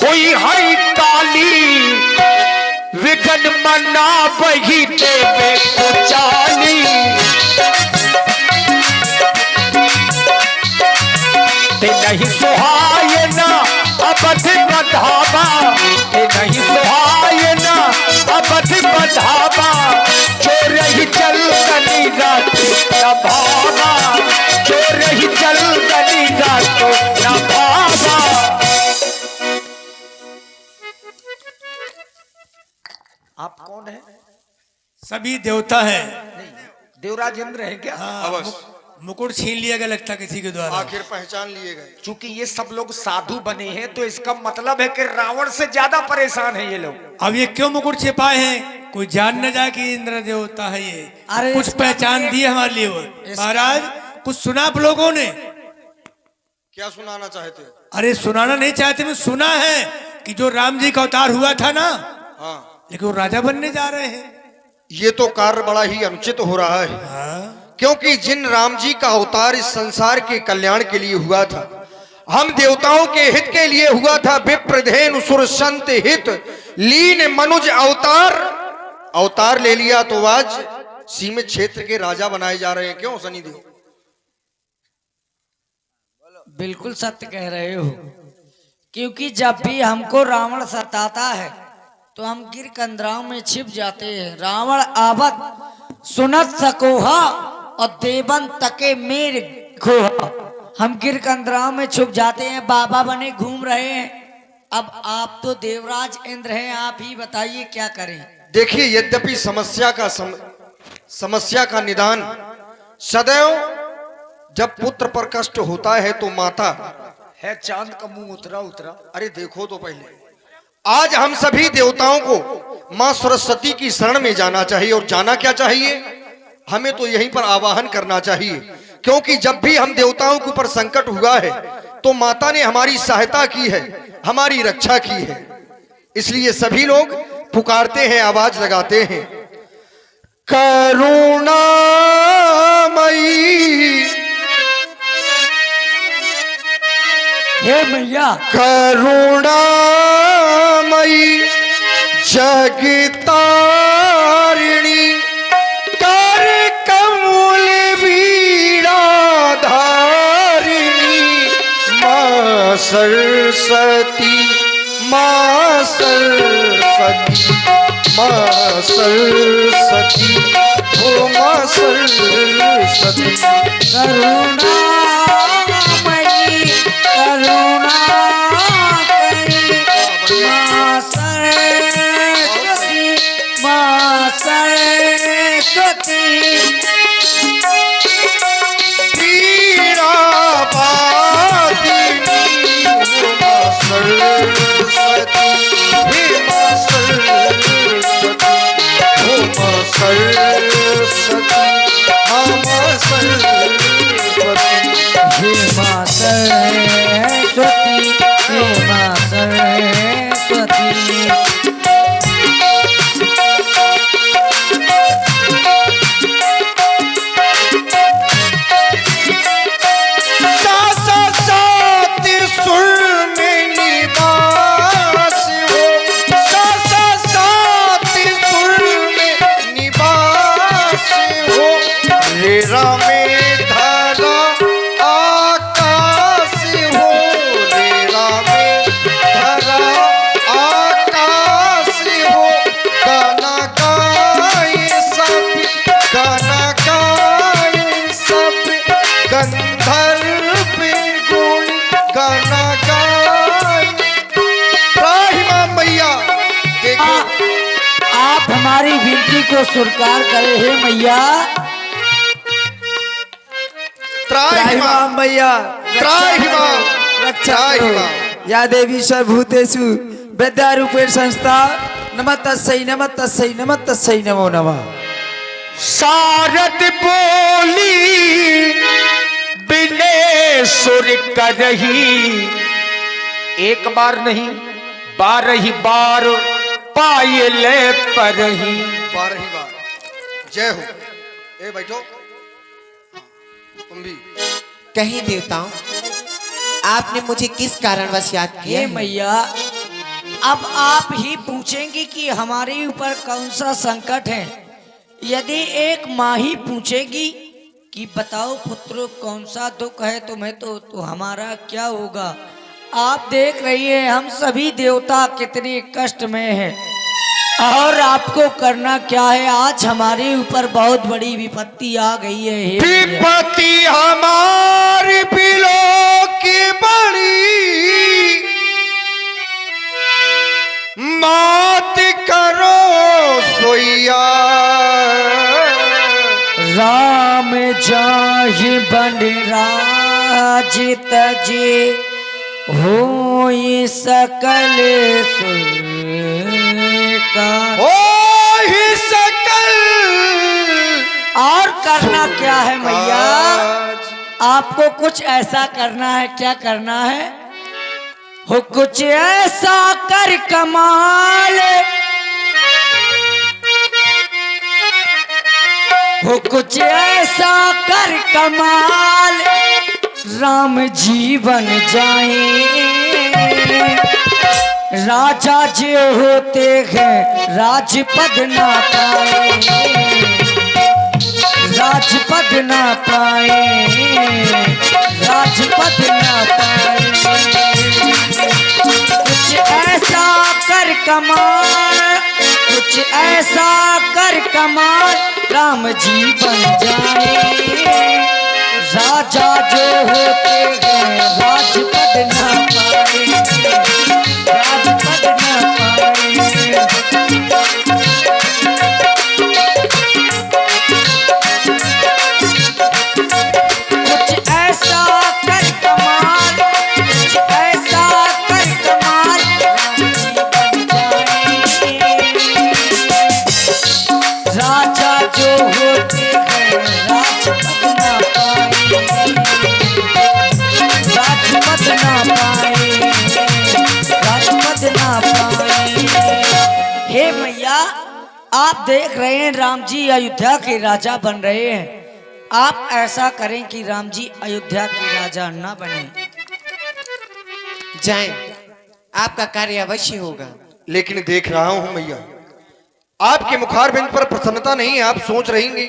हुई है काली विघन मना वही देवे कुचाली। ते नहीं सुहाय ना अवध बधावा, ते नहीं सुहाय ना अवध बधावा, चोर ही चल गली रात न भावा, चोर ही चल गली रात न भावा। आप कौन है? सभी देवता है। देवराज इंद्र है क्या? हाँ, मुकुट छीन लिया गया लगता किसी के द्वारा। आखिर पहचान लिए गए। चूंकि ये सब लोग साधु बने हैं तो इसका मतलब है कि रावण से ज्यादा परेशान है ये लोग। अब ये क्यों मुकुट छिपाए हैं? कोई जान न जाए कि इंद्र देवता है ये। अरे कुछ पहचान दी हमारे लिए वो। महाराज कुछ सुना आप लोगों ने? क्या सुनाना चाहते हो? अरे सुनाना नहीं चाहते, मैं सुना है कि जो राम जी का अवतार हुआ था ना, हाँ, लेकिन वो राजा बनने जा रहे हैं। ये तो कार्य बड़ा ही अनुचित हो रहा है। हाँ? क्योंकि जिन राम जी का अवतार इस संसार के कल्याण के लिए हुआ था, हम देवताओं के हित के लिए हुआ था। विप्रधेनु सुर संत हित लीन मनुज अवतार ले लिया तो आज सीमित क्षेत्र के राजा बनाए जा रहे हैं। क्यों शनिदेव? बिल्कुल सत्य कह रहे हो, क्योंकि जब भी हमको रावण सताता है तो हम गिर कंदराओं में छिप जाते हैं। रावण आवत सुनत सकोहा और देवन तके मेर खोहा। हम गिर कंदराओं में छुप जाते हैं, बाबा बने घूम रहे हैं। अब आप तो देवराज इंद्र हैं, आप ही बताइए क्या करें। देखिए, यद्यपि समस्या का निदान सदैव जब पुत्र पर कष्ट होता है तो माता है चांद का मुंह उतरा उतरा। अरे देखो तो पहले, आज हम सभी देवताओं को मां सरस्वती की शरण में जाना चाहिए। और जाना क्या चाहिए? हमें तो यहीं पर आवाहन करना चाहिए, क्योंकि जब भी हम देवताओं के ऊपर संकट हुआ है तो माता ने हमारी सहायता की है, हमारी रक्षा की है। इसलिए सभी लोग पुकारते हैं, आवाज लगाते हैं, करुणामयी हे मैया, करुणामयी जगतारिणी कर कमल बीड़ा धारिणी मां सरस्वती, मां सरस्वती, मां सरस्वती, ओ मां सरस्वती। करुणामयी करुणा करी मां सरस्वती, मां सरस्वती। पीड़ा बाधिनी मां सरस्वती, हे मां सरस्वती, हो मां सरस्वती, हाँ मां सरस्वती, हे मां सरस्वती, हे मां सरस्वती। हमारी विनती को स्वीकार करे। हे मैया, त्राहिमाम मैया, त्राहिमाम, रक्षा करो। या देवी सर्वभूतेषु विद्यारूपेण संस्था। नमः तस्यै, नमः तस्यै, नमः तस्यै, नमो नमः। शारद बोली बिने सुर करही, एक बार नहीं 12 बार पायल परही। 12 बार। जय हो। ए बैठो, तुम भी। कहीं देवताओं, आपने मुझे किस कारणवश याद किया हे है? मैया, अब आप ही पूछेंगे कि हमारे ऊपर कौन सा संकट है। यदि एक माँ ही पूछेगी कि बताओ पुत्रों कौन सा दुख है तुम्हें, तो हमारा क्या होगा। आप देख रही हैं हम सभी देवता कितने कष्ट में हैं और आपको करना क्या है। आज हमारे ऊपर बहुत बड़ी विपत्ति आ गई है। हे भैया। विपत्ति हमारी बिलो की बड़ी, मात करो सोइया। राम जाहि बन राज तजे, होई सकल का। ओ ही सकल। और करना क्या है मैया, आपको कुछ ऐसा करना है। क्या करना है? हो कुछ ऐसा कर कमाल, हो कुछ ऐसा कर कमाल, राम जीवन जाए। राजा जो होते हैं राजपद ना पाए, राजपद ना पाए, राजपद ना पाए। कुछ ऐसा कर कमाल, कुछ ऐसा कर कमाल, राम जी बन जाए। राजा जो होते हैं राजपद ना पाए, राजपद ना पाए। कुछ ऐसा कर कमाल, कुछ ऐसा कर कमाल, राजा जो होते हैं राजपद ना पाए, राजपद ना पाए, राजपद ना पाए। हे मैया, आप देख रहे हैं राम जी अयोध्या के राजा बन रहे हैं। आप ऐसा करें कि राम जी अयोध्या के राजा ना बने। जाएं, आपका कार्य अवश्य होगा। लेकिन देख रहा हूं मैया, आपके मुखारबिंद पर प्रसन्नता नहीं है। आप सोच रहेंगे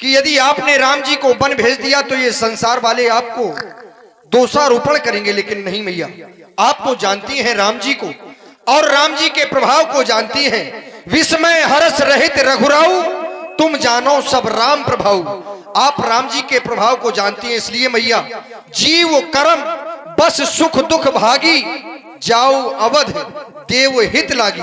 कि यदि आपने राम जी को वन भेज दिया तो ये संसार वाले आपको दोषारोपण करेंगे। लेकिन नहीं मैया, आप तो जानती हैं राम जी को और राम जी के प्रभाव को जानती हैं। विस्मय हर्ष रहित रघुराऊ, तुम जानो सब राम प्रभाव। आप राम जी के प्रभाव को जानती हैं, इसलिए मैया जीव कर्म बस सुख दुख भागी, जाओ अवध देव हित लागी।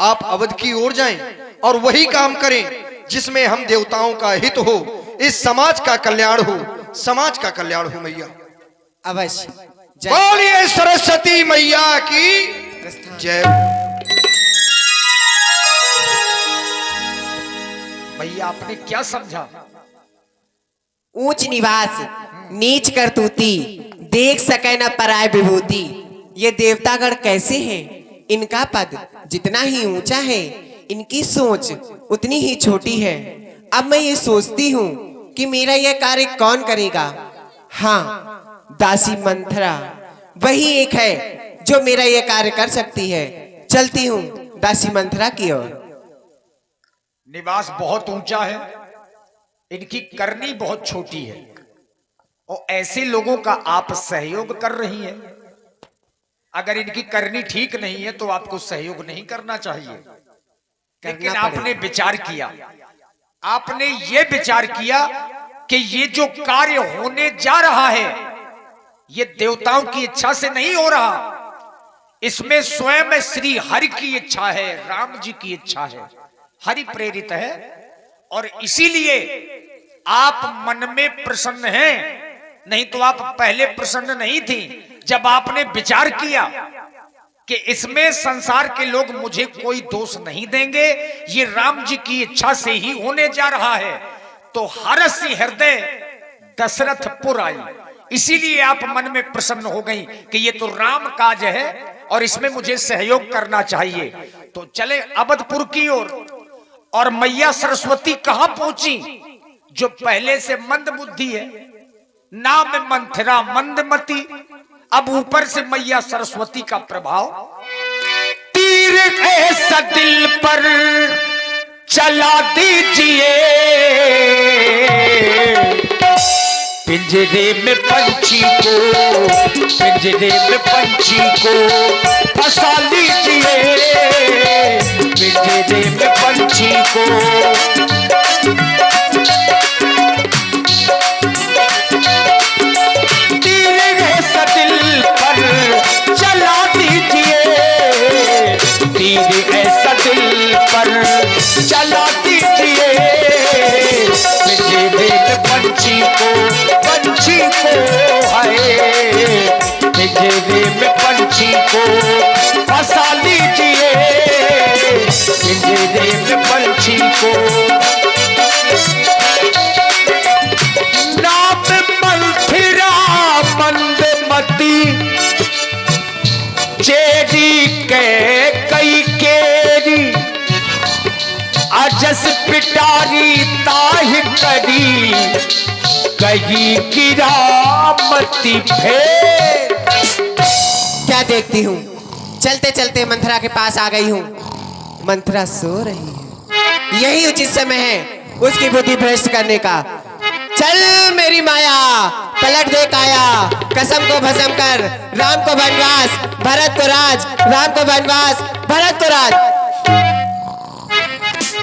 आप अवध की ओर जाएं और वही काम करें जिसमें हम देवताओं का हित हो, इस समाज का कल्याण हो, समाज का कल्याण हो मैया। अवश्य जाएं। बोलिए सरस्वती मैया की जय। भैया आपने क्या समझा? ऊंच निवास नीच करतूती, देख सके न पराय विभूति। ये देवतागण कैसे हैं? इनका पद जितना ही ऊंचा है, इनकी सोच उतनी ही छोटी है। अब मैं ये सोचती हूँ कि मेरा यह कार्य कौन करेगा। हाँ, दासी मंथरा वही एक है जो मेरा यह कार्य कर सकती है। चलती हूँ दासी मंथरा की ओर। निवास बहुत ऊंचा है, इनकी करनी बहुत छोटी है और ऐसे लोगों का आप सहयोग कर रही हैं। अगर इनकी करनी ठीक नहीं है तो आपको सहयोग नहीं करना चाहिए। लेकिन आपने विचार किया, आपने ये विचार किया कि ये जो कार्य होने जा रहा है ये देवताओं की इच्छा से नहीं हो रहा, इसमें स्वयं श्री हरि की इच्छा है, राम जी की इच्छा है, हरि प्रेरित है। और इसीलिए आप मन में प्रसन्न हैं, नहीं तो आप पहले प्रसन्न नहीं थी। जब आपने विचार किया कि इसमें संसार के लोग मुझे कोई दोष नहीं देंगे, ये राम जी की इच्छा से ही होने जा रहा है, तो हर्ष हृदय दशरथपुर आई। इसीलिए आप मन में प्रसन्न हो गई कि ये तो राम काज है और इसमें मुझे सहयोग करना चाहिए। तो चले अवधपुर की ओर। और मैया सरस्वती कहां पहुंची? जो पहले से मंद बुद्धि है, नाम मंथरा मंदमती, अब ऊपर से मैया सरस्वती का प्रभाव तीर ऐसा दिल पर चला दीजिए, पिंजरे में पंछी को, पिंजरे में पंछी को फंसा लीजिए, पिंजरे में पंछी को। तीर ऐसा दिल पर चला दीजिए, तीर ऐसा दिल पर चला दीजिए, पिंजरे में पंछी को, पंछी को है, पिंजरे में पंछी को फंसा लीजिए, पिंजरे में पंछी को। नाम मंथिरा मंदमती, चेरी के कई केरी, अजस पिटारी ताहि करी, कही गिरामती फेर। क्या देखती हूँ, चलते चलते मंथरा के पास आ गई हूँ। मंथरा सो रही है, यही उचित समय है उसकी बुद्धि भ्रष्ट करने का। चल मेरी माया, पलट दे काया, कसम को भस्म कर, राम को वनवास, भरत को राज, राम को वनवास, भरत को राज।